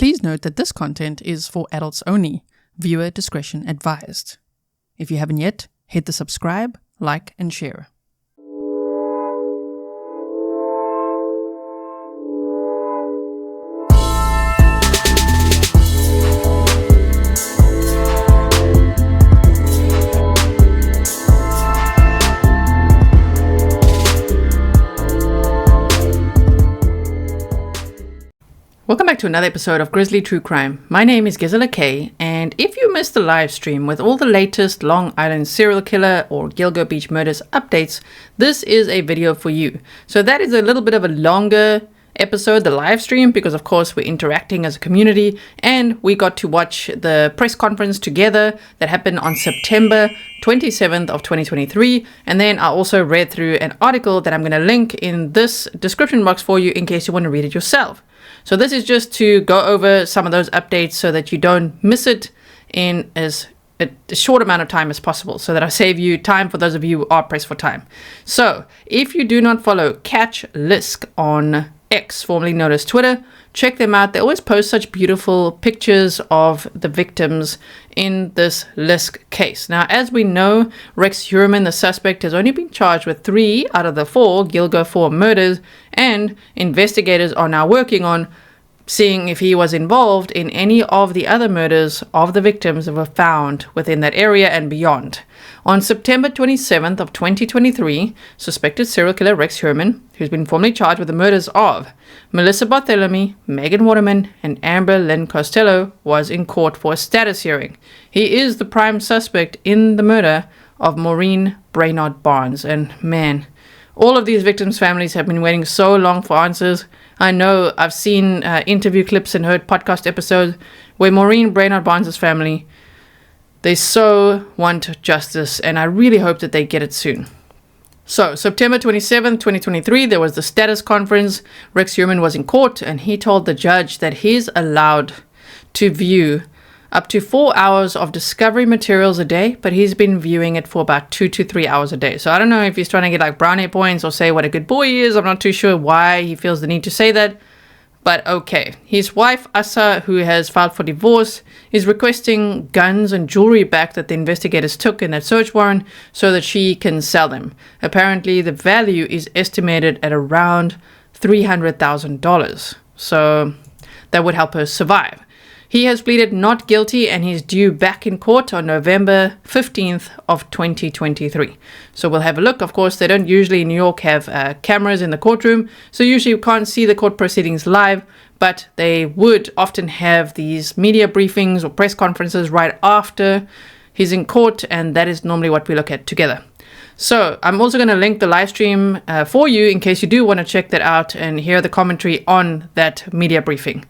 Please note that this content is for adults only. Viewer discretion advised. If you haven't yet, hit the subscribe, like, and share. Welcome back to another episode of Grizzly True Crime. My name is Grizzly, and if you missed the live stream with all the latest Long Island serial killer or Gilgo Beach murders updates, this is a video for you. So that is a little bit of a longer episode, the live stream, because of course we're interacting as a community, and we got to watch the press conference together that happened on September 27th of 2023. And then I also read through an article that I'm going to link in this description box for you in case you want to read it yourself. So this is just to go over some of those updates so that you don't miss it in as a short amount of time as possible, so that I save you time for those of you who are pressed for time. So if you do not follow CRAIGSLIST on X, formerly known as Twitter, check them out. They always post such beautiful pictures of the victims in this LISK case. Now, as we know, Rex Heurmann, the suspect, has only been charged with 3 out of the 4 Gilgo Four murders, and investigators are now working on seeing if he was involved in any of the other murders of the victims that were found within that area and beyond. On September 27th of 2023, suspected serial killer Rex Heurmann, who's been formally charged with the murders of Melissa Bartholomew, Megan Waterman, and Amber Lynn Costello, was in court for a status hearing. He is the prime suspect in the murder of Maureen Brainard Barnes. And man, all of these victims' families have been waiting so long for answers. I know I've seen interview clips and heard podcast episodes where Maureen Brainard Barnes' family, they so want justice, and I really hope that they get it soon. So, September 27th, 2023, there was the status conference. Rex Heurmann was in court, and he told the judge that he's allowed to view up to 4 hours of discovery materials a day, but he's been viewing it for about 2 to 3 hours a day. So I don't know if he's trying to get like brownie points or say what a good boy he is. I'm not too sure why he feels the need to say that, but okay. His wife, Asa, who has filed for divorce, is requesting guns and jewelry back that the investigators took in that search warrant so that she can sell them. Apparently, the value is estimated at around $300,000. So that would help her survive. He has pleaded not guilty, and he's due back in court on November 15th of 2023. So we'll have a look. Of course, they don't usually in New York have cameras in the courtroom, so usually you can't see the court proceedings live, but they would often have these media briefings or press conferences right after he's in court, and that is normally what we look at together. So I'm also going to link the live stream for you in case you do want to check that out and hear the commentary on that media briefing.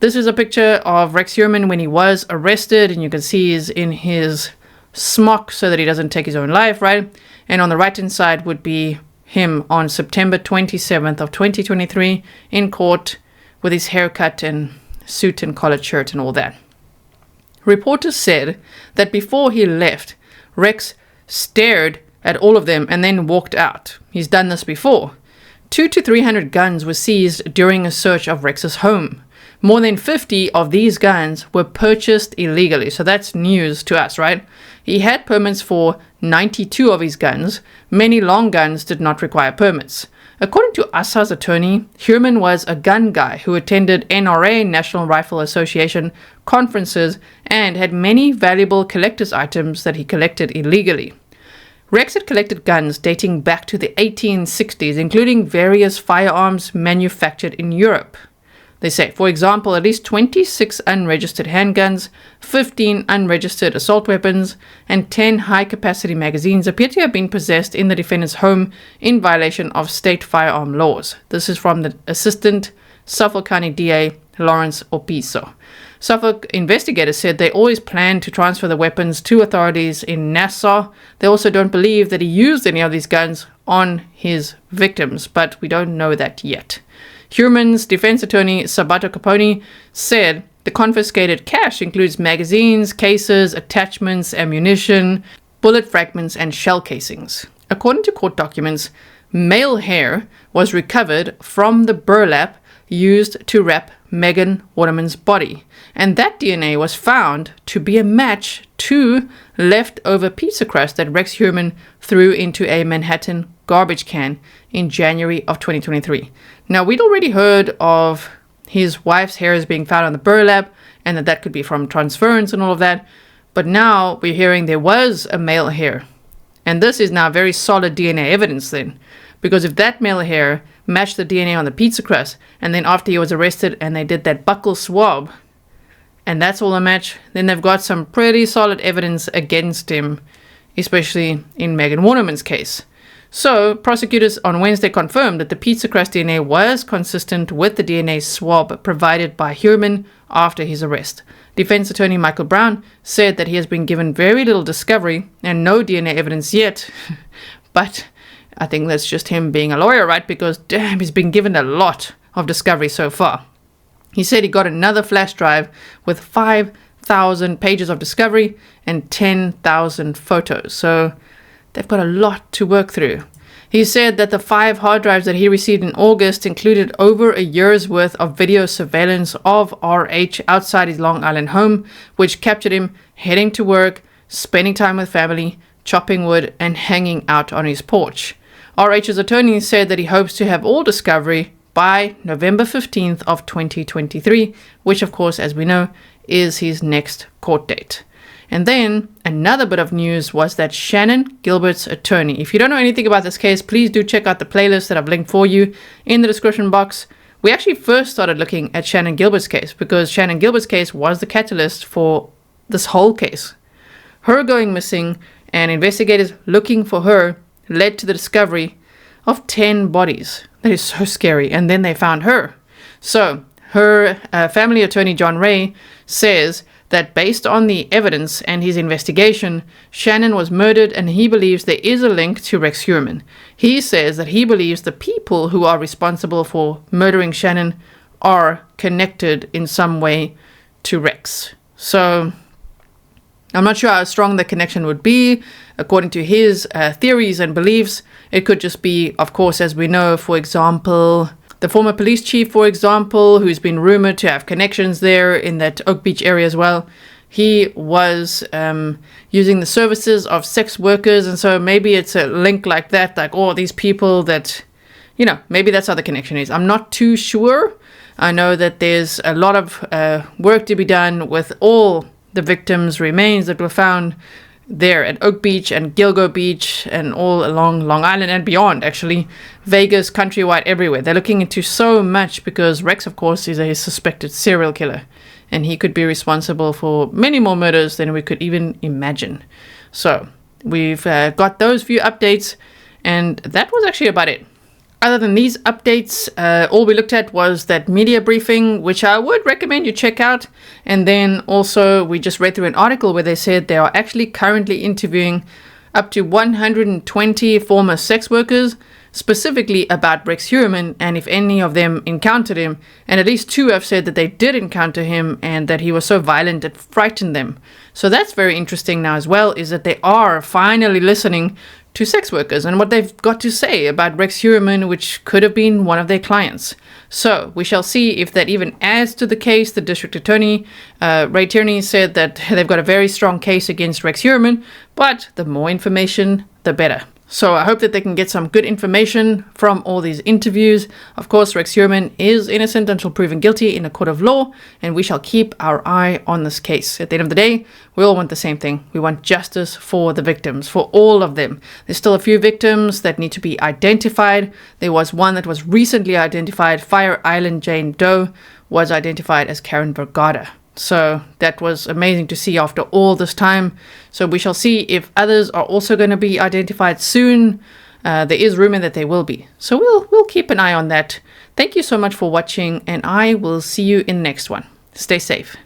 This is a picture of Rex Heurmann when he was arrested, and you can see he's in his smock so that he doesn't take his own life, right? And on the right-hand side would be him on September 27th of 2023 in court with his haircut and suit and collared shirt and all that. Reporters said that before he left, Rex stared at all of them and then walked out. He's done this before. 200 to 300 guns were seized during a search of Rex's home. More than 50 of these guns were purchased illegally, so that's news to us, right? He had permits for 92 of his guns. Many long guns did not require permits. According to Asa's attorney, Heurmann was a gun guy who attended NRA, National Rifle Association, conferences and had many valuable collector's items that he collected illegally. Rex had collected guns dating back to the 1860s, including various firearms manufactured in Europe. They say, for example, at least 26 unregistered handguns, 15 unregistered assault weapons, and 10 high-capacity magazines appear to have been possessed in the defendant's home in violation of state firearm laws. This is from the Assistant Suffolk County DA, Lawrence Opiso. Suffolk investigators said they always planned to transfer the weapons to authorities in Nassau. They also don't believe that he used any of these guns on his victims, but we don't know that yet. Heurmann's defense attorney, Sabato Capone, said the confiscated cash includes magazines, cases, attachments, ammunition, bullet fragments, and shell casings. According to court documents, male hair was recovered from the burlap used to wrap Megan Waterman's body. And that DNA was found to be a match to leftover pizza crust that Rex Heuermann threw into a Manhattan garbage can in January of 2023. Now, we'd already heard of his wife's hairs being found on the burlap and that could be from transference and all of that. But now we're hearing there was a male hair. And this is now very solid DNA evidence then. Because if that male hair matched the DNA on the pizza crust, and then after he was arrested and they did that buccal swab, and that's all a match, then they've got some pretty solid evidence against him, especially in Megan Waterman's case. So, prosecutors on Wednesday confirmed that the pizza crust DNA was consistent with the DNA swab provided by Heurmann after his arrest. Defense attorney Michael Brown said that he has been given very little discovery and no DNA evidence yet, but I think that's just him being a lawyer, right? Because damn, he's been given a lot of discovery so far. He said he got another flash drive with 5,000 pages of discovery and 10,000 photos. So they've got a lot to work through. He said that the 5 hard drives that he received in August included over a year's worth of video surveillance of RH outside his Long Island home, which captured him heading to work, spending time with family, chopping wood, and hanging out on his porch. RH's attorney said that he hopes to have all discovery by November 15th of 2023, which of course, as we know, is his next court date. And then another bit of news was that Shannan Gilbert's attorney. If you don't know anything about this case, please do check out the playlist that I've linked for you in the description box. We actually first started looking at Shannan Gilbert's case because Shannan Gilbert's case was the catalyst for this whole case. Her going missing and investigators looking for her led to the discovery of 10 bodies. That is so scary. And then they found her. So her family attorney, John Ray, says that based on the evidence and his investigation, Shannan was murdered and he believes there is a link to Rex Heuermann. He says that he believes the people who are responsible for murdering Shannan are connected in some way to Rex. So I'm not sure how strong the connection would be. According to his theories and beliefs, it could just be, of course, as we know, for example, the former police chief, for example, who's been rumored to have connections there in that Oak Beach area as well. He was using the services of sex workers. And so maybe it's a link like that, like, oh, these people that, you know, maybe that's how the connection is. I'm not too sure. I know that there's a lot of work to be done with all the victims' remains that were found there at Oak Beach and Gilgo Beach and all along Long Island and beyond, actually. Vegas, countrywide, everywhere. They're looking into so much because Rex, of course, is a suspected serial killer. And he could be responsible for many more murders than we could even imagine. So we've got those few updates. And that was actually about it. Other than these updates, all we looked at was that media briefing, which I would recommend you check out. And then also we just read through an article where they said they are actually currently interviewing up to 120 former sex workers, specifically about Rex Heuermann and if any of them encountered him. And at least 2 have said that they did encounter him and that he was so violent it frightened them. So that's very interesting now as well, is that they are finally listening to sex workers and what they've got to say about Rex Heuermann, which could have been one of their clients. So we shall see if that even adds to the case. The district attorney, Ray Tierney, said that they've got a very strong case against Rex Heuermann, but the more information, the better. So I hope that they can get some good information from all these interviews. Of course, Rex Heuermann is innocent until proven guilty in a court of law, and we shall keep our eye on this case. At the end of the day, we all want the same thing. We want justice for the victims, for all of them. There's still a few victims that need to be identified. There was one that was recently identified. Fire Island Jane Doe was identified as Karen Vergara. So that was amazing to see after all this time. So we shall see if others are also going to be identified soon. There is rumor that they will be. So we'll keep an eye on that. Thank you so much for watching, and I will see you in the next one. Stay safe.